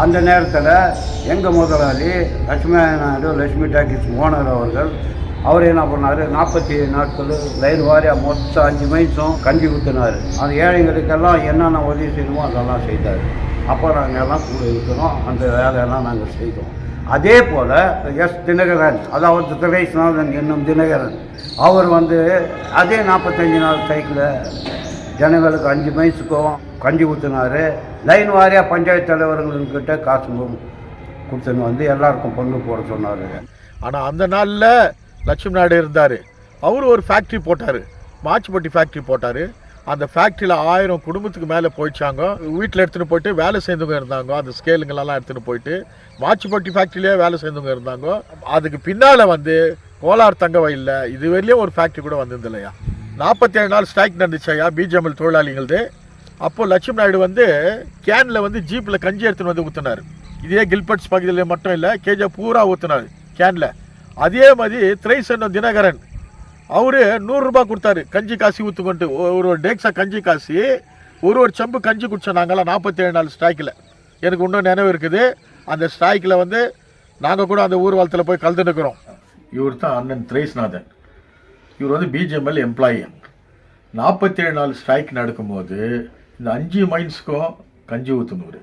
அந்த நேரத்தில் எங்கள் முதலாளி லட்சுமி நாயுடு லட்சுமி டாக்கீஸ் ஓனர் அவர்கள் அவர் என்ன பண்ணார், 47 நாட்கள் லைன் வாரியாக மொத்தம் 5 மைன்ஸும் கஞ்சி ஊற்றினார். அந்த ஏழைங்களுக்கெல்லாம் என்னென்ன உதவி செய்யணுமோ அதெல்லாம் செய்தார். அப்போ நாங்கள் எல்லாம் கூட இருக்கிறோம், அந்த வேலையெல்லாம் நாங்கள் செய்தோம். அதே போல் எஸ் தினகரன், அதாவது திரைநாதன் என்னும் தினகரன், அவர் அதே 45 நாள் சைக்கிளில் ஜனங்களுக்கு 5 மைன்ஸுக்கும் கஞ்சி ஊற்றினார். லைன் வாரியாக பஞ்சாயத்து தலைவர்கள்கிட்ட காசு கொடுத்துன்னு எல்லாருக்கும் பொண்ணு போட சொன்னார். ஆனால் அந்த நாளில் லட்சுமி நாயுடு இருந்தார். அவர் ஒரு ஃபேக்ட்ரி போட்டார், மாச்சிப்பட்டி ஃபேக்ட்ரி போட்டார். அந்த ஃபேக்ட்ரியில் 1000 குடும்பத்துக்கு மேலே போயிடுச்சாங்க. வீட்டில் எடுத்துகிட்டு போயிட்டு வேலை செய்தவங்க இருந்தாங்க. அந்த ஸ்கேலுங்களெல்லாம் எடுத்துகிட்டு போயிட்டு மாச்சிப்பட்டி ஃபேக்ட்ரியிலே வேலை செய்தவங்க இருந்தாங்க. அதுக்கு பின்னால் கோலார் தங்க வயலில் இதுவரையிலேயும் ஒரு ஃபேக்ட்ரி கூட வந்திருந்தது இல்லையா. 47 நாள் ஸ்ட்ரைக் நடந்துச்சாயா பிஜிஎம்எல் தொழிலாளிகளது. அப்போது லட்சுமி நாயுடு கேனில் ஜீப்பில் கஞ்சி எடுத்துன்னு ஊற்றினார். இதே கில்பர்ட்ஸ் பகுதியில் மட்டும் இல்லை, கேஜா பூரா ஊற்றினார் கேனில். அதே மாதிரி திரைசென்னம் தினகரன் அவர் 100 ரூபாய் கொடுத்தாரு கஞ்சி காசி ஊற்றுக்கொண்டு. ஒரு டேக்ஸா கஞ்சி காசி ஒரு செம்பு கஞ்சி குடித்தோம் நாங்கள்லாம் 47 நாள் ஸ்ட்ரைக்கில். எனக்கு இன்னும் நினைவு இருக்குது. அந்த ஸ்ட்ரைக்கில் நாங்கள் கூட அந்த ஊர்வலத்தில் போய் கலந்துருக்கிறோம். இவர் தான் அண்ணன் திரைஸ்நாதன். இவர் பிஜிஎம்எல் எம்ப்ளாயி. 47 நாள் ஸ்ட்ரைக் நடக்கும்போது இந்த 5 மைன்ஸுக்கும் கஞ்சி ஊற்றுனவர்,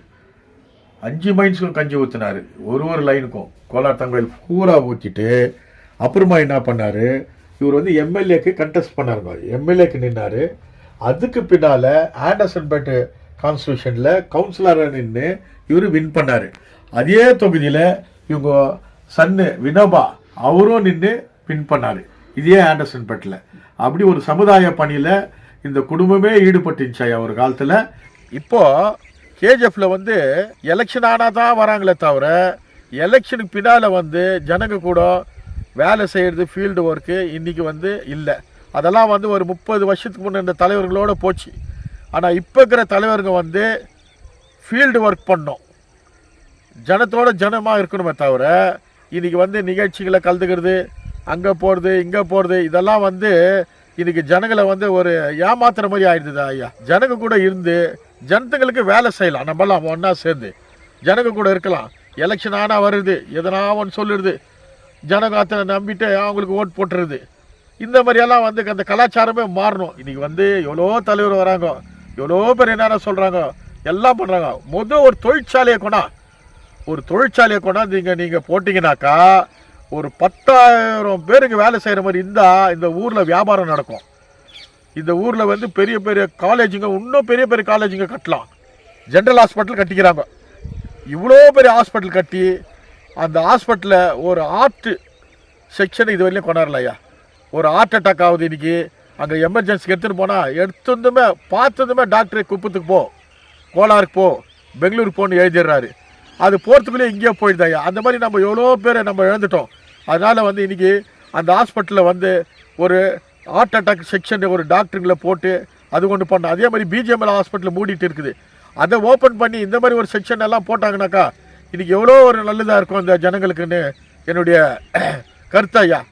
5 மைன்ஸுக்கும் கஞ்சி ஊற்றினார். ஒரு லைனுக்கும் கோலார் தங்கவயல் பூரா ஊற்றிட்டு அப்புறமா என்ன பண்ணார், இவர் எம்எல்ஏக்கு கண்டெஸ்ட் பண்ணாருங்க. எம்எல்ஏக்கு நின்னார். அதுக்கு பின்னால் ஆண்டர்சன்பேட் கான்ஸ்டியூஷனில் கவுன்சிலராக நின்று இவர் வின் பண்ணார். அதே தொகுதியில் இவங்க சன்னு வினோபா அவரும் நின்று வின் பண்ணார், இதே ஆண்டர்சன்பேட்டில். அப்படி ஒரு சமுதாய பணியில் இந்த குடும்பமே ஈடுபட்டுச்சாயா ஒரு காலத்தில். இப்போது கேஜிஎஃப்ல எலெக்ஷன் ஆனால் தான் வராங்களே தவிர எலெக்ஷனுக்கு பின்னால் ஜனங்க கூட வேலை செய்கிறது ஃபீல்டு ஒர்க்கு இன்றைக்கி இல்லை. அதெல்லாம் ஒரு 30 வருஷத்துக்கு முன்னே இந்த தலைவர்களோடு போச்சு. ஆனால் இப்போ இருக்கிற தலைவருங்க ஃபீல்டு ஒர்க் பண்ணோம், ஜனத்தோட ஜனமாக இருக்கணுமே தவிர இன்றைக்கி நிகழ்ச்சிகளை கலந்துக்கிறது, அங்கே போகிறது இங்கே போகிறது, இதெல்லாம் இன்றைக்கி ஜனங்களை ஒரு ஏமாத்துற மாதிரி ஆயிடுது ஐயா. ஜனங்க கூட இருந்து ஜனத்துங்களுக்கு வேலை செய்யலாம், நம்மலாம் ஒன்றா சேர்ந்து ஜனங்க கூட இருக்கலாம். எலெக்ஷன் ஆனால் வருது, எதனா ஒன்று சொல்லிடுது, ஜனங்க அத்தனை நம்பிட்டு அவங்களுக்கு ஓட் போட்டுருது. இந்த மாதிரியெல்லாம் அந்த கலாச்சாரமே மாறணும். இன்றைக்கி எவ்வளோ தலைவர் வராங்க, எவ்வளோ பேர் என்னென்ன சொல்கிறாங்க, எல்லாம் பண்ணுறாங்க. ஒரு தொழிற்சாலையை கொண்டாந்து நீங்கள் போட்டிங்கனாக்கா ஒரு 10,000 பேருக்கு வேலை செய்கிற மாதிரி இருந்தால் இந்த ஊரில் வியாபாரம் நடக்கும். இந்த ஊரில் பெரிய பெரிய காலேஜுங்க, இன்னும் பெரிய பெரிய காலேஜுங்க கட்டலாம். ஜென்ரல் ஹாஸ்பிட்டல் கட்டிக்கிறாங்க. இவ்வளோ பெரிய ஹாஸ்பிட்டல் கட்டி அந்த ஹாஸ்பிட்டலில் ஒரு ஆர்ட் செக்ஷன் இது வரையிலும் கொண்டாடலையா. ஒரு ஹார்ட் அட்டாக் ஆகுது இன்றைக்கி, அங்கே எமர்ஜென்சிக்கு எடுத்துகிட்டு போனால் பார்த்ததுமே டாக்டரை குப்பத்துக்கு போ, கோலாருக்கு போ, பெங்களூருக்கு போன்னு எழுதிடுறாரு. அது போகிறதுக்குள்ளே இங்கேயே போயிடுதாயா. அந்த மாதிரி நம்ம எவ்வளோ பேரை நம்ம இழந்துட்டோம். அதனால் இன்றைக்கி அந்த ஹாஸ்பிட்டலில் ஒரு ஹார்ட் அட்டாக் செக்ஷன் ஒரு டாக்டருங்களை போட்டு அது கொண்டு பண்ணோம். அதே மாதிரி பிஜிஎம்எல் ஹாஸ்பிட்டல் மூடிட்டு இருக்குது. அதை ஓப்பன் பண்ணி இந்த மாதிரி ஒரு செக்ஷன் எல்லாம் போட்டாங்கனாக்கா இன்றைக்கி எவ்வளோ ஒரு நல்லதாக இருக்கும் அந்த ஜனங்களுக்குன்னு என்னுடைய கருத்து ஐயா.